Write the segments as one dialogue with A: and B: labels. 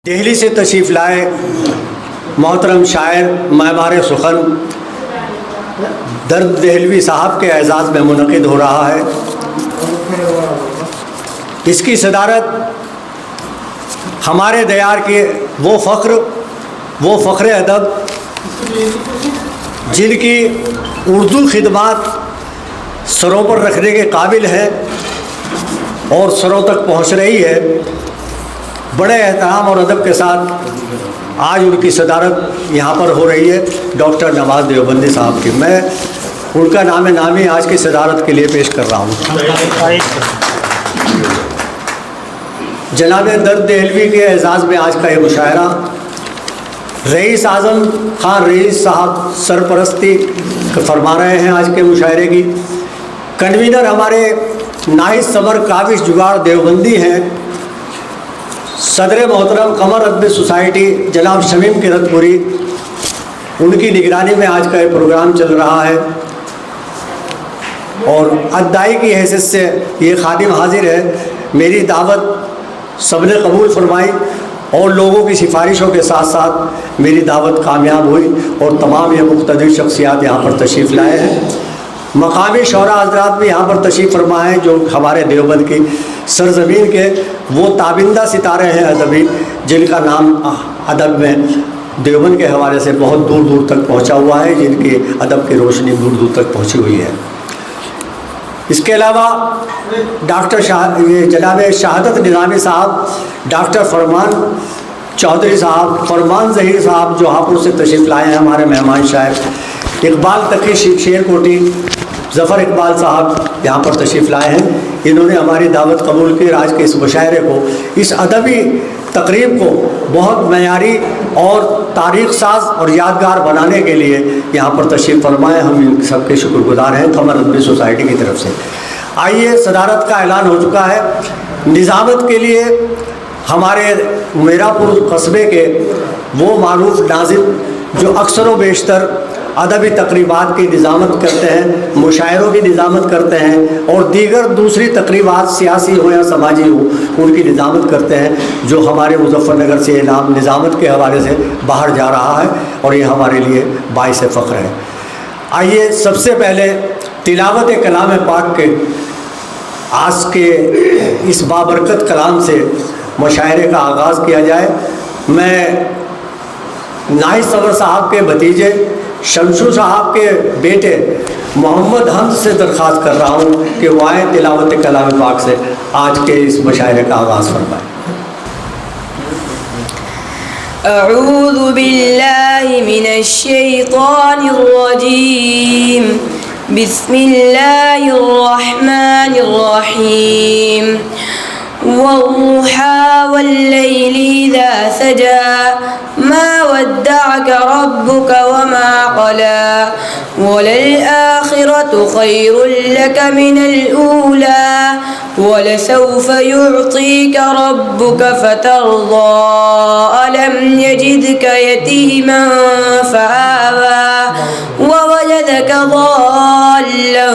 A: دہلی سے تشریف لائے محترم شاعر معمار سخن درد دہلوی صاحب کے اعزاز میں منعقد ہو رہا ہے۔ اس کی صدارت ہمارے دیار کے وہ فخر ادب جن کی اردو خدمات سروں پر رکھنے کے قابل ہے اور سروں تک پہنچ رہی ہے، بڑے احترام اور ادب کے ساتھ آج ان کی صدارت یہاں پر ہو رہی ہے ڈاکٹر نواز دیوبندی صاحب کی۔ میں ان کا نام نامی آج کی صدارت کے لیے پیش کر رہا ہوں۔ جناب درد دہلوی کے اعزاز میں آج کا یہ مشاعرہ رئیس اعظم خان رئیس صاحب سرپرستی فرما رہے ہیں۔ آج کے مشاعرے کی کنوینر ہمارے ناہید سمر کاوش جگاڑ دیوبندی ہیں۔ صدر محترم قمر ادبی سوسائٹی جناب شمیم کرت پوری، ان کی نگرانی میں آج کا یہ پروگرام چل رہا ہے اور ادائی کی حیثیت سے یہ خادم حاضر ہے۔ میری دعوت سب نے قبول فرمائی اور لوگوں کی سفارشوں کے ساتھ ساتھ میری دعوت کامیاب ہوئی اور تمام یہ مقتدر شخصیات یہاں پر تشریف لائے ہیں۔ مقامی شعراء حضرات بھی یہاں پر تشریف فرما ہیں جو ہمارے دیوبند کی سرزمین کے وہ تابندہ ستارے ہیں ادبی، جن کا نام ادب میں دیوبند کے حوالے سے بہت دور دور تک پہنچا ہوا ہے، جن کی ادب کی روشنی دور دور تک پہنچی ہوئی ہے۔ اس کے علاوہ ڈاکٹر جناب شہادت نظامی صاحب، ڈاکٹر فرمان چودھری صاحب، فرمان ظہیر صاحب جو ہاپوڑ سے تشریف لائے ہیں، ہمارے مہمان شاعر اقبال تقی شیر کوٹی، ظفر اقبال صاحب یہاں پر تشریف لائے ہیں۔ انہوں نے ہماری دعوت قبول کی اور آج کے اس مشاعرے کو، اس ادبی تقریب کو بہت معیاری اور تاریخ ساز اور یادگار بنانے کے لیے یہاں پر تشریف فرمائے۔ ہم ان سب کے شکر گزار ہیں قمر ادبی سوسائٹی کی طرف سے۔ آئیے، صدارت کا اعلان ہو چکا ہے۔ نظامت کے لیے ہمارے میرا پور قصبے کے وہ معروف ناظم جو اکثر و بیشتر ادبی تقریبات کی نظامت کرتے ہیں، مشاعروں کی نظامت کرتے ہیں اور دیگر دوسری تقریبات سیاسی ہو یا سماجی ہو ان کی نظامت کرتے ہیں، جو ہمارے مظفر نگر سے اعلام نظامت کے حوالے سے باہر جا رہا ہے اور یہ ہمارے لیے باعث فخر ہے۔ آئیے سب سے پہلے تلاوت کلام پاک کے آج کے اس بابرکت کلام سے مشاعرے کا آغاز کیا جائے۔ میں ناہید سمر صاحب کے بھتیجے شمشو صاحب کے بیٹے محمد حمد سے درخواست کر رہا ہوں کہ وہ آئیں تلاوت کلام پاک سے آج کے اس مشاعرے کا آغاز فرمائیں۔
B: اعوذ باللہ من الشیطان الرجیم، بسم اللہ الرحمن الرحیم۔ والضحى والليل إذا سجى ما ودعك ربك وما قلى وللآخرة خير لك من الأولى ولسوف يعطيك ربك فترضى ألم يجدك يتيما فآوى ووجدك ضالا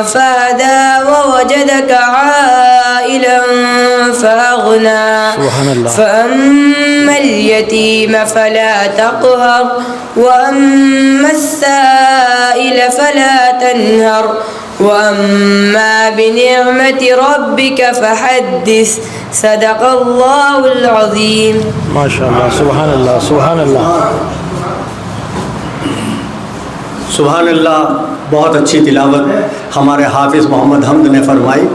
B: فهدى ووجدك عائلا فأغنى فأما اليتيم فلا تقهر وأما السائل فلا تنهر وأما بنعمة ربك فحدث صدق الله العظيم۔
C: ما شاء اللہ، سبحان اللہ، سبحان اللہ،
A: سبحان اللہ۔ بہت اچھی تلاوت ہمارے حافظ محمد حمد نے فرمائی۔